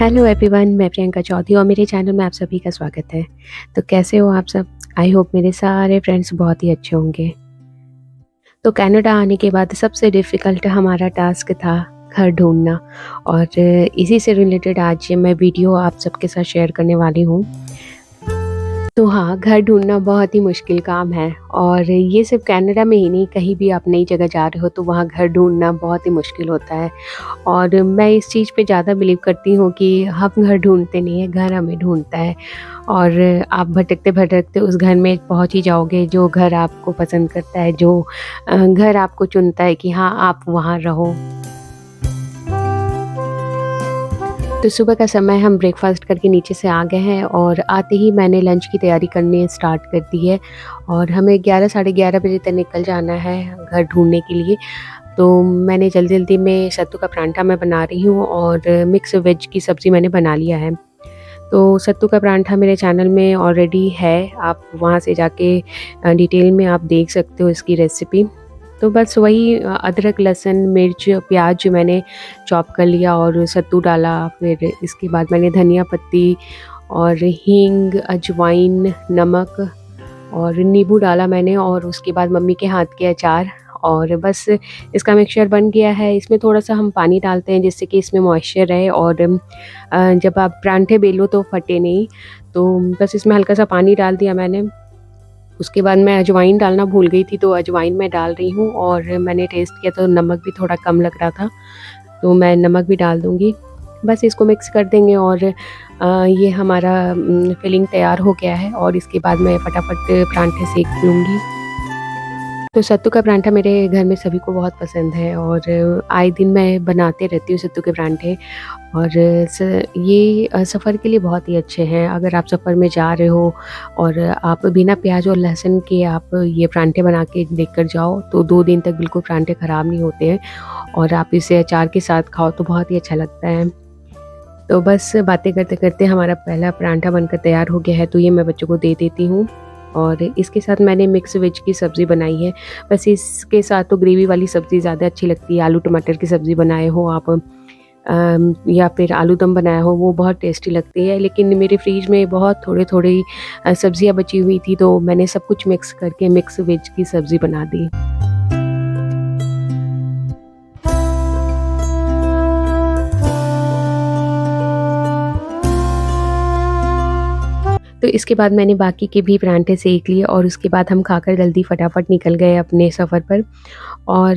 Hello everyone, मैं प्रियंका चौधरी और मेरे चैनल में आप सभी का स्वागत है। तो कैसे हो आप सब? आई होप मेरे सारे फ्रेंड्स बहुत ही अच्छे होंगे। तो कनाडा आने के बाद सबसे डिफ़िकल्ट हमारा टास्क था घर ढूँढना और इसी से रिलेटेड आज मैं वीडियो आप सबके साथ शेयर करने वाली हूँ। तो हाँ, घर ढूँढना बहुत ही मुश्किल काम है और ये सिर्फ़ कनाडा में ही नहीं, कहीं भी आप नई जगह जा रहे हो तो वहाँ घर ढूँढना बहुत ही मुश्किल होता है। और मैं इस चीज़ पे ज़्यादा बिलीव करती हूँ कि हम घर ढूँढते नहीं हैं, घर हमें ढूँढता है। और आप भटकते-भटकते उस घर में पहुँच ही जाओगे जो घर आपको पसंद करता है, जो घर आपको चुनता है कि हाँ, आप वहाँ रहो। तो सुबह का समय हम ब्रेकफ़ास्ट करके नीचे से आ गए हैं और आते ही मैंने लंच की तैयारी करनी स्टार्ट कर दी है और हमें 11 साढ़े 11 बजे तक निकल जाना है घर ढूँढने के लिए। तो मैंने जल्दी-जल्दी में सत्तू का पराठा मैं बना रही हूँ और मिक्स वेज की सब्ज़ी मैंने बना लिया है। तो सत्तू का पराठा मेरे चैनल में ऑलरेडी है, आप वहाँ से जाके डिटेल में आप देख सकते हो इसकी रेसिपी। तो बस वही अदरक, लहसुन, मिर्च, प्याज मैंने चॉप कर लिया और सत्तू डाला, फिर इसके बाद मैंने धनिया पत्ती और हींग, अजवाइन, नमक और नींबू डाला मैंने और उसके बाद मम्मी के हाथ के अचार और बस इसका मिक्सचर बन गया है। इसमें थोड़ा-सा हम पानी डालते हैं जिससे कि इसमें मॉइस्चर रहे और जब आप परांठे बेलो तो फटे नहीं। तो बस इसमें हल्का-सा पानी डाल दिया मैंने। उसके बाद मैं अजवाइन डालना भूल गई थी तो अजवाइन मैं डाल रही हूँ और मैंने टेस्ट किया तो नमक भी थोड़ा कम लग रहा था, तो मैं नमक भी डाल दूँगी। बस इसको मिक्स कर देंगे और ये हमारा फिलिंग तैयार हो गया है और इसके बाद मैं फटाफट परांठे सेक लूँगी। तो सत्तू का पराठा मेरे घर में सभी को बहुत पसंद है और आए दिन मैं बनाते रहती हूँ सत्तू के पराठे और ये सफ़र के लिए बहुत ही अच्छे हैं। अगर आप सफ़र में जा रहे हो और आप बिना प्याज और लहसुन के आप ये पराठे बना के लेकर जाओ तो 2 दिन तक बिल्कुल पराठे ख़राब नहीं होते हैं और आप इसे अचार के साथ खाओ तो बहुत ही अच्छा लगता है। तो बस बातें करते-करते हमारा पहला पराठा बनकर तैयार हो गया है, तो ये मैं बच्चों को दे देती हूँ और इसके साथ मैंने मिक्स वेज की सब्ज़ी बनाई है। बस इसके साथ तो ग्रेवी वाली सब्ज़ी ज़्यादा अच्छी लगती है। आलू टमाटर की सब्ज़ी बनाए हो आप या फिर आलू दम बनाया हो, वो बहुत टेस्टी लगती है। लेकिन मेरे फ्रिज में बहुत थोड़ी-थोड़ी सब्ज़ियाँ बची हुई थी, तो मैंने सब कुछ मिक्स करके मिक्स वेज की सब्ज़ी बना दी। तो इसके बाद मैंने बाकी के भी पराठे सेक लिए और उसके बाद हम खाकर जल्दी फटाफट निकल गए अपने सफ़र पर। और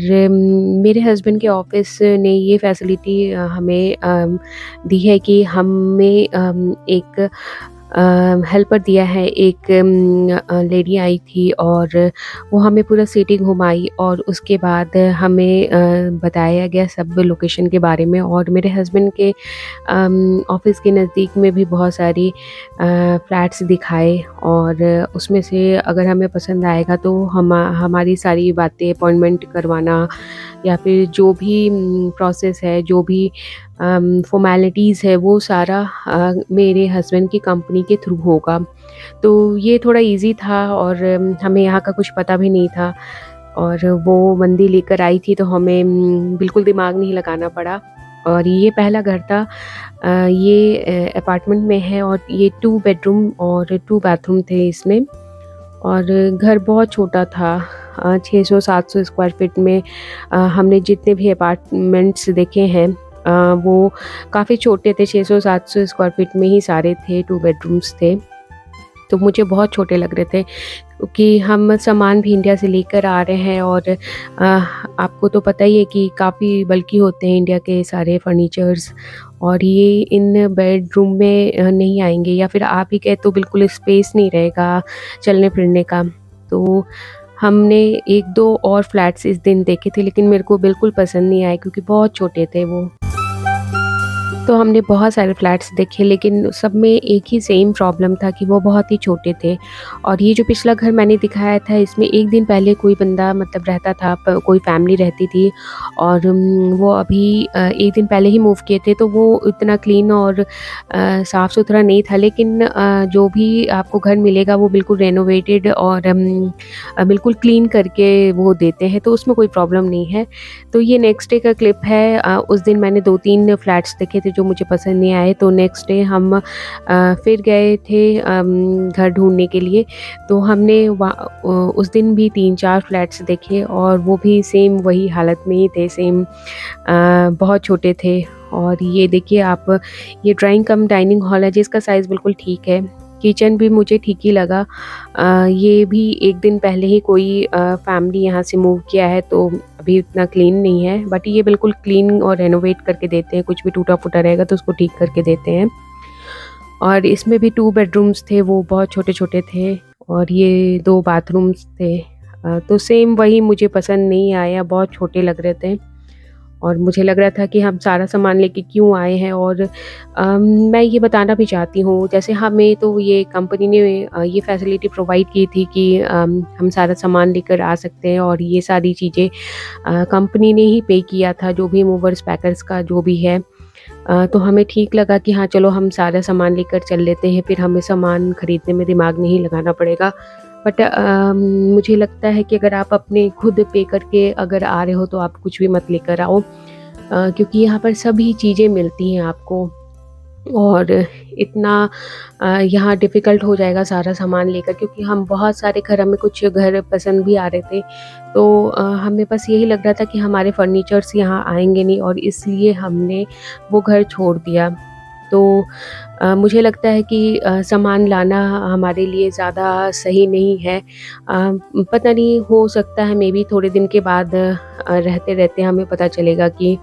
मेरे हस्बैंड के ऑफ़िस ने ये फ़ैसिलिटी हमें दी है कि हमें एक हेल्पर दिया है। एक लेडी आई थी और वो हमें पूरा सिटी घुमाई और उसके बाद हमें बताया गया सब लोकेशन के बारे में और मेरे हस्बैंड के ऑफ़िस के नज़दीक में भी बहुत सारी फ्लैट्स दिखाए और उसमें से अगर हमें पसंद आएगा तो हमारी सारी बातें अपॉइंटमेंट करवाना या फिर जो भी प्रोसेस है, जो भी फ़ॉर्मेलिटीज़ है वो सारा मेरे हस्बैंड की कंपनी के थ्रू होगा। तो ये थोड़ा ईज़ी था और हमें यहाँ का कुछ पता भी नहीं था और वो बंदी लेकर आई थी तो हमें बिल्कुल दिमाग नहीं लगाना पड़ा। और ये पहला घर था, ये अपार्टमेंट में है और ये 2 बेडरूम और 2 बाथरूम थे इसमें और घर बहुत छोटा था। 600-700 स्क्वायर फीट में हमने जितने भी अपार्टमेंट्स देखे हैं वो काफ़ी छोटे थे, 600-700 स्क्वायर फीट में ही सारे थे, 2 बेडरूम्स थे। तो मुझे बहुत छोटे लग रहे थे क्योंकि हम सामान भी इंडिया से लेकर आ रहे हैं और आपको तो पता ही है कि काफ़ी बल्की होते हैं इंडिया के सारे फर्नीचर्स और ये इन बेडरूम में नहीं आएँगे या फिर आ भी गए तो बिल्कुल स्पेस नहीं रहेगा चलने-फिरने का। तो हमने 1-2 और फ्लैट्स इस दिन देखे थे लेकिन मेरे को बिल्कुल पसंद नहीं आए क्योंकि बहुत छोटे थे वो। तो हमने बहुत सारे फ्लैट्स देखे लेकिन सब में एक ही सेम प्रॉब्लम था कि वो बहुत ही छोटे थे और ये जो पिछला घर मैंने दिखाया था इसमें एक दिन पहले कोई बंदा मतलब रहता था, कोई फैमिली रहती थी और वो अभी एक दिन पहले ही मूव किए थे तो वो इतना क्लीन और साफ़ सुथरा नहीं था लेकिन जो भी आपको घर मिलेगा वो बिल्कुल रेनोवेटेड और बिल्कुल क्लीन करके वो देते हैं तो उसमें कोई प्रॉब्लम नहीं है। तो ये नेक्स्ट डे का क्लिप है। उस दिन मैंने 2-3 फ्लैट्स देखे थे जो मुझे पसंद नहीं आए, तो नेक्स्ट डे हम फिर गए थे घर ढूँढने के लिए। तो हमने उस दिन भी 3-4 फ्लैट्स देखे और वो भी सेम वही हालत में ही थे, सेम बहुत छोटे थे। और ये देखिए आप, ये ड्राइंग कम डाइनिंग हॉल है जिसका साइज़ बिल्कुल ठीक है। किचन भी मुझे ठीक ही लगा। ये भी 1 दिन पहले ही कोई फैमिली यहाँ से मूव किया है, तो अभी उतना क्लीन नहीं है, बट ये बिल्कुल क्लीन और रेनोवेट करके देते हैं, कुछ भी टूटा-फूटा रहेगा तो उसको ठीक करके देते हैं। और इसमें भी 2 बेडरूम्स थे, वो बहुत छोटे-छोटे थे और ये 2 बाथरूम्स थे। तो सेम वही मुझे पसंद नहीं आया, बहुत छोटे लग रहे थे और मुझे लग रहा था कि हम सारा सामान लेके क्यों आए हैं। और मैं ये बताना भी चाहती हूँ, जैसे हमें तो ये कंपनी ने ये फैसिलिटी प्रोवाइड की थी कि हम सारा सामान लेकर आ सकते हैं और ये सारी चीज़ें कंपनी ने ही पे किया था, जो भी मूवर्स पैकर्स का जो भी है। तो हमें ठीक लगा कि हाँ चलो हम सारा सामान लेकर चल लेते हैं, फिर हमें सामान खरीदने में दिमाग नहीं लगाना पड़ेगा। बट मुझे लगता है कि अगर आप अपने खुद पे करके अगर आ रहे हो तो आप कुछ भी मत लेकर आओ, क्योंकि यहाँ पर सभी चीज़ें मिलती हैं आपको। और इतना यहाँ डिफ़िकल्ट हो जाएगा सारा सामान लेकर, क्योंकि हम बहुत सारे घर, हमें कुछ घर पसंद भी आ रहे थे। तो हमें बस यही लग रहा था कि हमारे फर्नीचर्स यहाँ आएँगे नहीं और इसलिए हमने वो घर छोड़ दिया। तो मुझे लगता है कि सामान लाना हमारे लिए ज़्यादा सही नहीं है। पता नहीं, हो सकता है मेबी थोड़े दिन के बाद रहते-रहते हमें पता चलेगा कि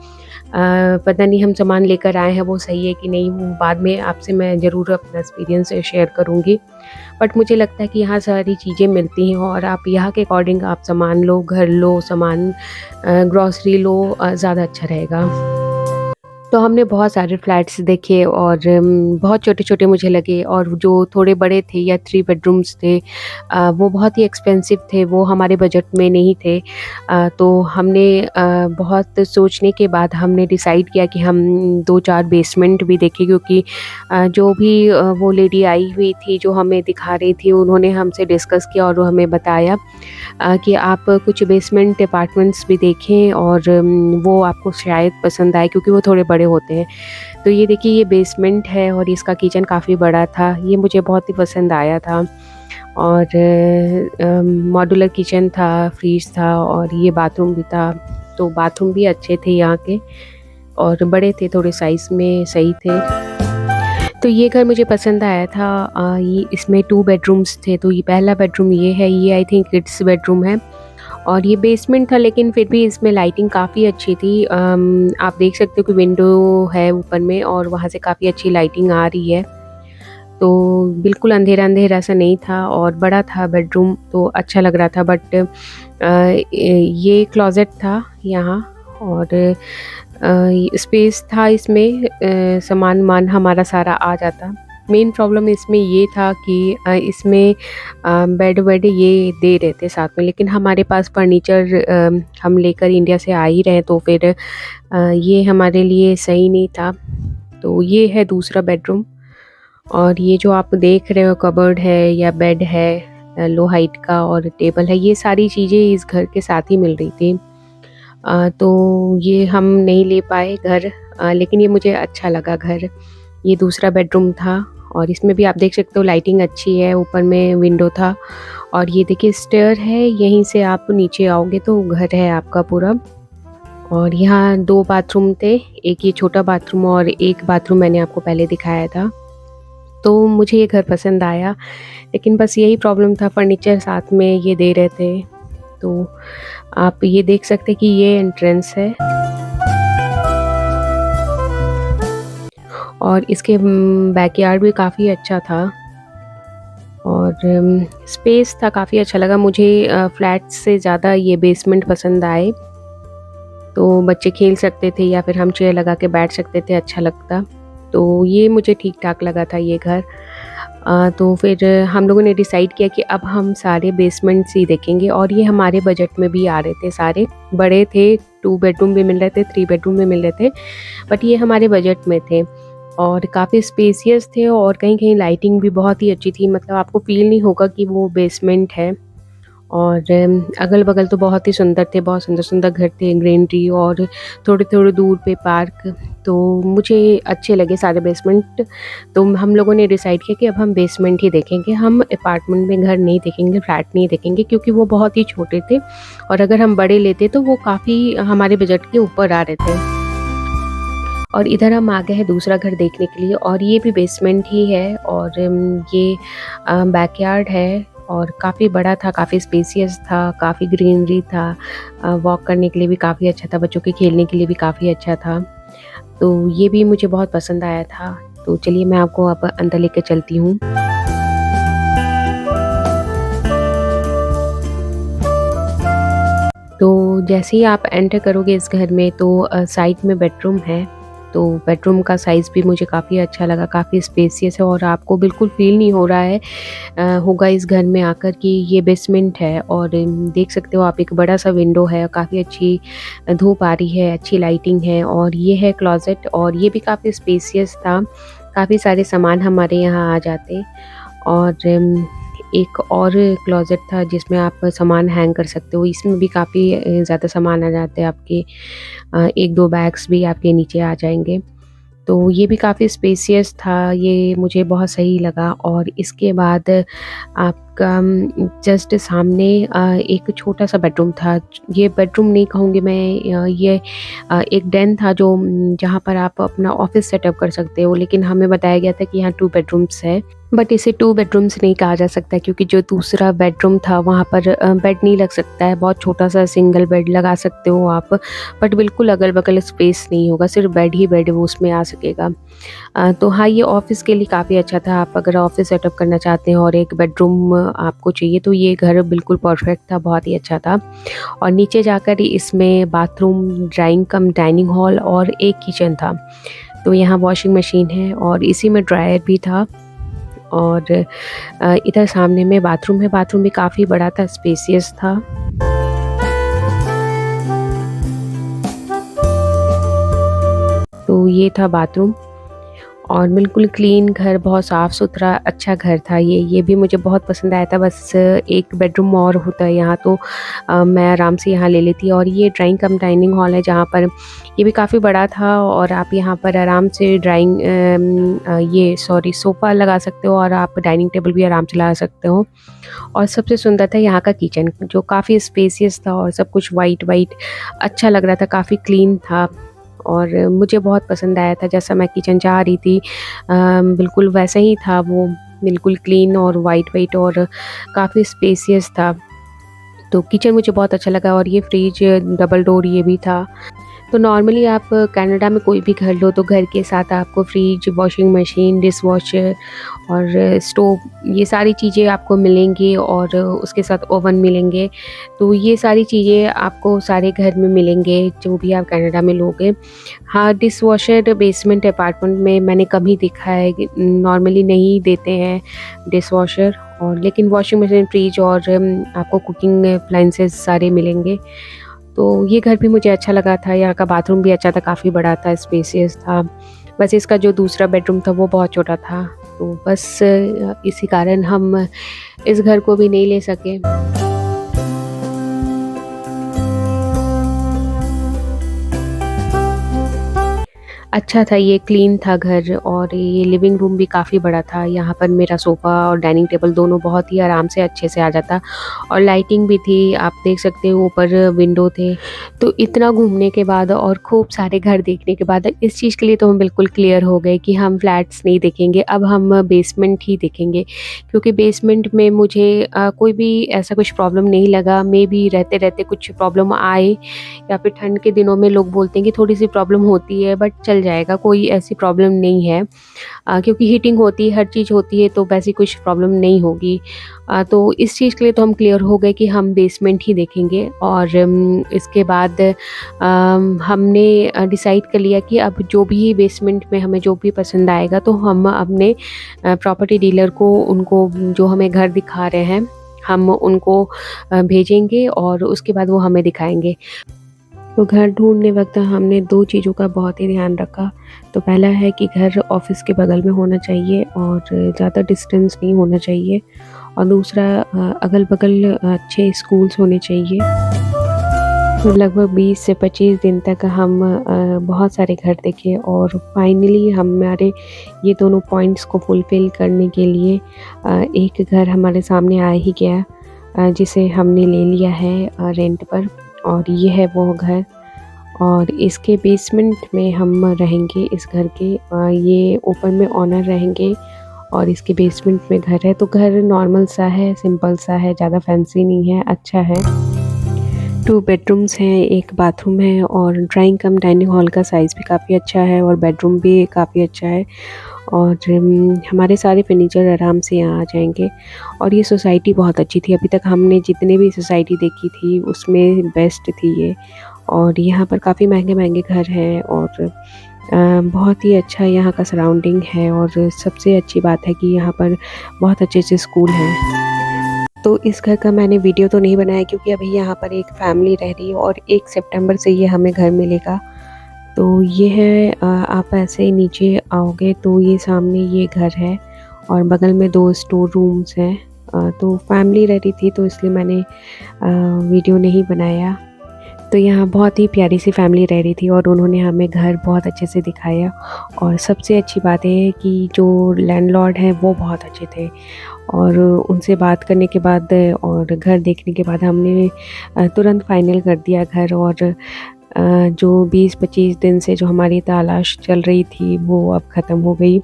पता नहीं हम सामान लेकर आए हैं वो सही है कि नहीं, वो बाद में आपसे मैं ज़रूर अपना एक्सपीरियंस शेयर करूँगी। बट मुझे लगता है कि यहाँ सारी चीज़ें मिलती हैं और आप यहाँ के अकॉर्डिंग आप सामान लो, घर लो, सामान ग्रॉसरी लो, ज़्यादा अच्छा रहेगा। तो हमने बहुत सारे फ्लैट्स देखे और बहुत छोटे-छोटे मुझे लगे, और जो थोड़े बड़े थे या 3 बेडरूम्स थे वो बहुत ही एक्सपेंसिव थे, वो हमारे बजट में नहीं थे। तो हमने बहुत सोचने के बाद हमने डिसाइड किया कि हम 2-4 बेसमेंट भी देखें, क्योंकि जो भी वो लेडी आई हुई थी जो हमें दिखा रही थी, उन्होंने हमसे डिस्कस किया और वो हमें बताया कि आप कुछ बेसमेंट अपार्टमेंट्स भी देखें और वो आपको शायद पसंद आए, क्योंकि वो थोड़े बड़े होते हैं। तो ये देखिए, ये बेसमेंट है और इसका किचन काफ़ी बड़ा था, ये मुझे बहुत ही पसंद आया था। और मॉड्यूलर किचन था, फ्रिज था और ये बाथरूम भी था। तो बाथरूम भी अच्छे थे यहाँ के और बड़े थे, थोड़े साइज़ में सही थे। तो ये घर मुझे पसंद आया था। ये इसमें 2 बेडरूम्स थे, तो ये पहला बेडरूम ये है, ये आई थिंक किड्स बेडरूम है और ये बेसमेंट था, लेकिन फिर भी इसमें लाइटिंग काफ़ी अच्छी थी। आप देख सकते हो कि विंडो है ऊपर में और वहाँ से काफ़ी अच्छी लाइटिंग आ रही है। तो बिल्कुल अंधेरा-अंधेरा सा नहीं था और बड़ा था बेडरूम, तो अच्छा लग रहा था। बट ये क्लोज़ेट था यहाँ और स्पेस था इसमें, सामान-वामान हमारा सारा आ जाता। मेन प्रॉब्लम इसमें ये था कि इसमें बेड-वेड ये दे रहे थे साथ में, लेकिन हमारे पास फर्नीचर हम लेकर इंडिया से आ ही रहे हैं, तो फिर ये हमारे लिए सही नहीं था। तो ये है दूसरा बेडरूम और ये जो आप देख रहे हो कबर्ड है या बेड है लो हाइट का और टेबल है, ये सारी चीज़ें इस घर के साथ ही मिल रही थी। तो ये हम नहीं ले पाए घर, लेकिन ये मुझे अच्छा लगा घर। ये दूसरा बेडरूम था और इसमें भी आप देख सकते हो लाइटिंग अच्छी है, ऊपर में विंडो था और ये देखिए स्टेयर है, यहीं से आप नीचे आओगे तो घर है आपका पूरा। और यहाँ 2 बाथरूम थे, एक ये छोटा बाथरूम और एक बाथरूम मैंने आपको पहले दिखाया था। तो मुझे ये घर पसंद आया, लेकिन बस यही प्रॉब्लम था, फर्नीचर साथ में ये दे रहे थे। तो आप ये देख सकते हैं कि ये एंट्रेंस है और इसके बैकयार्ड भी काफ़ी अच्छा था और स्पेस था, काफ़ी अच्छा लगा मुझे। फ्लैट से ज़्यादा ये बेसमेंट पसंद आए, तो बच्चे खेल सकते थे या फिर हम चेयर लगा के बैठ सकते थे, अच्छा लगता। तो ये मुझे ठीक-ठाक लगा था ये घर। तो फिर हम लोगों ने डिसाइड किया कि अब हम सारे बेसमेंट्स ही देखेंगे और ये हमारे बजट में भी आ रहे थे सारे। बड़े थे, 2 बेडरूम भी मिल रहे थे, 3 बेडरूम भी मिल रहे थे, बट ये हमारे बजट में थे और काफ़ी स्पेशियस थे और कहीं-कहीं लाइटिंग भी बहुत ही अच्छी थी, मतलब आपको फ़ील नहीं होगा कि वो बेसमेंट है। और अगल-बगल तो बहुत ही सुंदर थे, बहुत सुंदर-सुंदर घर थे, ग्रीनरी और थोड़े-थोड़े दूर पे पार्क। तो मुझे अच्छे लगे सारे बेसमेंट। तो हम लोगों ने डिसाइड किया कि अब हम बेसमेंट ही देखेंगे, हम अपार्टमेंट में घर नहीं देखेंगे, फ्लैट नहीं देखेंगे, क्योंकि वो बहुत ही छोटे थे और अगर हम बड़े लेते तो वो काफ़ी हमारे बजट के ऊपर आ रहे थे। और इधर हम आ गए हैं दूसरा घर देखने के लिए और ये भी बेसमेंट ही है और ये बैकयार्ड है और काफ़ी बड़ा था, काफ़ी स्पेसियस था, काफ़ी ग्रीनरी था। वॉक करने के लिए भी काफ़ी अच्छा था, बच्चों के खेलने के लिए भी काफ़ी अच्छा था। तो ये भी मुझे बहुत पसंद आया था। तो चलिए मैं आपको अब अंदर लेके चलती हूँ। तो जैसे ही आप एंटर करोगे इस घर में तो साइड में बेडरूम है। तो बेडरूम का साइज़ भी मुझे काफ़ी अच्छा लगा, काफ़ी स्पेसियस है और आपको बिल्कुल फ़ील नहीं हो रहा है होगा इस घर में आकर कि ये बेसमेंट है। और देख सकते हो आप एक बड़ा-सा विंडो है, काफ़ी अच्छी धूप आ रही है, अच्छी लाइटिंग है और ये है क्लोज़ेट और ये भी काफ़ी स्पेसियस था। काफ़ी सारे सामान हमारे यहाँ आ जाते और एक और क्लोज़ेट था जिसमें आप सामान हैंग कर सकते हो। इसमें भी काफ़ी ज़्यादा सामान आ जाते हैं आपके 1-2 बैग्स भी आपके नीचे आ जाएँगे। तो ये भी काफ़ी स्पेसियस था, ये मुझे बहुत सही लगा। और इसके बाद आपका जस्ट सामने एक छोटा-सा बेडरूम था। ये बेडरूम नहीं कहूँगी मैं, ये एक den था जो जहाँ पर आप अपना ऑफ़िस सेटअप कर सकते हो, लेकिन हमें बताया गया था कि यहाँ 2 बेडरूम्स है। बट इसे 2 बेडरूम्स नहीं कहा जा सकता क्योंकि जो दूसरा बेडरूम था वहाँ पर बेड नहीं लग सकता है, बहुत छोटा-सा सिंगल बेड लगा सकते हो आप, बट बिल्कुल अगल-बगल स्पेस नहीं होगा, सिर्फ बेड ही बेड वो उसमें आ सकेगा। तो हाँ, ये ऑफ़िस के लिए काफ़ी अच्छा था, आप अगर ऑफ़िस सेटअप करना चाहते हैं और एक बेडरूम आपको चाहिए तो ये घर बिल्कुल परफेक्ट था, बहुत ही अच्छा था। और नीचे जाकर इसमें बाथरूम, ड्राइंग कम डाइनिंग हॉल और एक किचन था। तो यहाँ वॉशिंग मशीन है और इसी में ड्रायर भी था। और इधर सामने में बाथरूम है, बाथरूम भी काफ़ी बड़ा था, स्पेसियस था। तो ये था बाथरूम और बिल्कुल क्लीन घर, बहुत साफ़-सुथरा अच्छा घर था ये भी मुझे बहुत पसंद आया था। बस एक बेडरूम और होता है यहाँ तो मैं आराम से यहाँ ले लेती। और ये ड्राइंग कम डाइनिंग हॉल है जहाँ पर ये भी काफ़ी बड़ा था और आप यहाँ पर आराम से ये सॉरी सोफ़ा लगा सकते हो और आप डाइनिंग टेबल भी आराम से लगा सकते हो। और सबसे सुंदर था यहाँ का किचन जो काफ़ी स्पेसियस था और सब कुछ वाइट-वाइट अच्छा लग रहा था, काफ़ी क्लीन था और मुझे बहुत पसंद आया था। जैसा मैं किचन चाह रही थी बिल्कुल वैसा ही था वो, बिल्कुल क्लीन और वाइट-वाइट और काफ़ी स्पेसियस था। तो किचन मुझे बहुत अच्छा लगा और ये फ्रिज डबल डोर ये भी था। तो नॉर्मली आप कनाडा में कोई भी घर लो तो घर के साथ आपको फ्रिज, वॉशिंग मशीन, डिशवॉशर और स्टोव ये सारी चीज़ें आपको मिलेंगी और उसके साथ ओवन मिलेंगे। तो ये सारी चीज़ें आपको सारे घर में मिलेंगे जो भी आप कनाडा में लोगे। हाँ, डिशवॉशर बेसमेंट अपार्टमेंट में मैंने कम ही देखा है कि नॉर्मली नहीं देते हैं डिशवॉशर। और लेकिन वॉशिंग मशीन, फ्रिज और आपको कुकिंग अप्लायंसेस सारे मिलेंगे। तो ये घर भी मुझे अच्छा लगा था, यहाँ का बाथरूम भी अच्छा था, काफ़ी बड़ा था, स्पेसियस था। बस इसका जो दूसरा बेडरूम था वो बहुत छोटा था। तो बस इसी कारण हम इस घर को भी नहीं ले सके। अच्छा था, ये क्लीन था घर और ये लिविंग रूम भी काफ़ी बड़ा था। यहाँ पर मेरा सोफ़ा और डाइनिंग टेबल दोनों बहुत ही आराम से अच्छे से आ जाता और लाइटिंग भी थी, आप देख सकते हो ऊपर विंडो थे। तो इतना घूमने के बाद और खूब सारे घर देखने के बाद इस चीज़ के लिए तो हम बिल्कुल क्लियर हो गए कि हम फ्लैट्स नहीं देखेंगे, अब हम बेसमेंट ही देखेंगे। क्योंकि बेसमेंट में मुझे कोई भी ऐसा कुछ प्रॉब्लम नहीं लगा। मेबी रहते-रहते कुछ प्रॉब्लम आए या फिर ठंड के दिनों में लोग बोलते हैं कि थोड़ी-सी प्रॉब्लम होती है, बट चल जाएगा, कोई ऐसी प्रॉब्लम नहीं है। क्योंकि हीटिंग होती है, हर चीज़ होती है तो वैसी कुछ प्रॉब्लम नहीं होगी। तो इस चीज़ के लिए तो हम क्लियर हो गए कि हम बेसमेंट ही देखेंगे। और इसके बाद हमने डिसाइड कर लिया कि अब जो भी बेसमेंट में हमें जो भी पसंद आएगा तो हम अपने प्रॉपर्टी डीलर को, उनको जो हमें घर दिखा रहे हैं, हम उनको भेजेंगे और उसके बाद वो हमें दिखाएँगे। तो घर ढूँढने वक़्त हमने 2 चीज़ों का बहुत ही ध्यान रखा। तो पहला है कि घर ऑफ़िस के बगल में होना चाहिए और ज़्यादा डिस्टेंस नहीं होना चाहिए। और दूसरा अगल-बगल अच्छे स्कूल्स होने चाहिए। तो लगभग 20 से 25 दिन तक हम बहुत सारे घर देखे और फाइनली हमारे ये दोनों पॉइंट्स को फुलफ़िल करने के लिए एक घर हमारे सामने आ ही गया, जिसे हमने ले लिया है रेंट पर, और ये है वो घर। और इसके बेसमेंट में हम रहेंगे इस घर के, ये ऊपर में ओनर रहेंगे और इसके बेसमेंट में घर है। तो घर नॉर्मल सा है, सिंपल सा है, ज़्यादा फैंसी नहीं है, अच्छा है। 2 बेडरूम्स हैं, 1 बाथरूम है और ड्राइंग कम डाइनिंग हॉल का साइज़ भी काफ़ी अच्छा है और बेडरूम भी काफ़ी अच्छा है। और हमारे सारे फर्नीचर आराम से यहाँ आ जाएँगे। और ये सोसाइटी बहुत अच्छी थी, अभी तक हमने जितने भी सोसाइटी देखी थी उसमें बेस्ट थी ये। और यहाँ पर काफ़ी महँगे-महँगे घर हैं और बहुत ही अच्छा यहाँ का सराउंडिंग है, और सबसे अच्छी बात है कि यहाँ पर बहुत अच्छे-अच्छे स्कूल हैं। तो इस घर का मैंने वीडियो तो नहीं बनाया क्योंकि अभी यहाँ पर एक फैमिली रह रही है और 1 सितंबर से ये हमें घर मिलेगा। तो ये है, आप ऐसे ही नीचे आओगे तो ये सामने ये घर है और बगल में 2 स्टोर रूम्स हैं। तो फैमिली रह रही थी तो इसलिए मैंने वीडियो नहीं बनाया। तो यहाँ बहुत ही प्यारी सी फैमिली रह रही थी और उन्होंने हमें घर बहुत अच्छे से दिखाया। और सबसे अच्छी बात ये है कि जो लैंडलॉर्ड हैं वो बहुत अच्छे थे, और उनसे बात करने के बाद और घर देखने के बाद हमने तुरंत फाइनल कर दिया घर। और जो 20-25 दिन से जो हमारी तलाश चल रही थी वो अब ख़त्म हो गई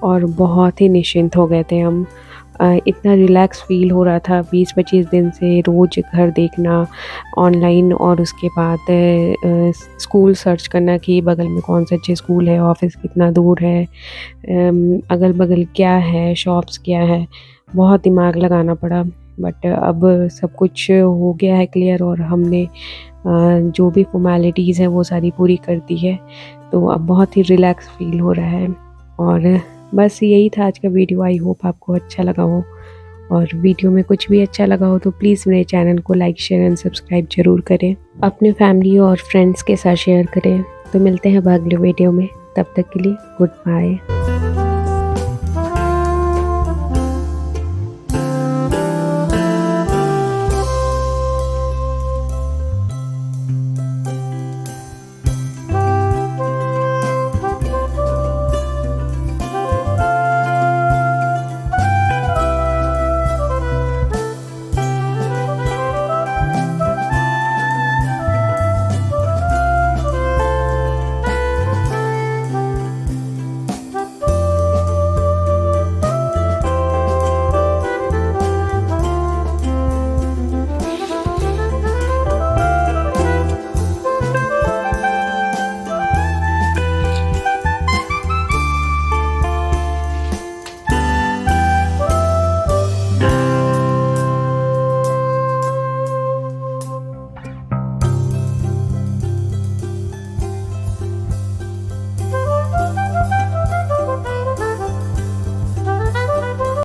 और बहुत ही निश्चिंत हो गए थे हम। इतना रिलैक्स फ़ील हो रहा था 20-25 दिन से रोज़ घर देखना ऑनलाइन, और उसके बाद स्कूल सर्च करना कि बगल में कौन से अच्छे स्कूल है, ऑफ़िस कितना दूर है, अगल-बगल क्या है, शॉप्स क्या है, बहुत दिमाग लगाना पड़ा। बट अब सब कुछ हो गया है क्लियर और हमने जो भी फ़ॉर्मेलिटीज़ हैं वो सारी पूरी कर दी है। तो अब बहुत ही रिलैक्स फ़ील हो रहा है। और बस यही था आज का वीडियो। आई होप आपको अच्छा लगा हो, और वीडियो में कुछ भी अच्छा लगा हो तो प्लीज़ मेरे चैनल को लाइक, शेयर एंड सब्सक्राइब ज़रूर करें। अपने फैमिली और फ्रेंड्स के साथ शेयर करें। तो मिलते हैं अगले वीडियो में, तब तक के लिए गुड बाय।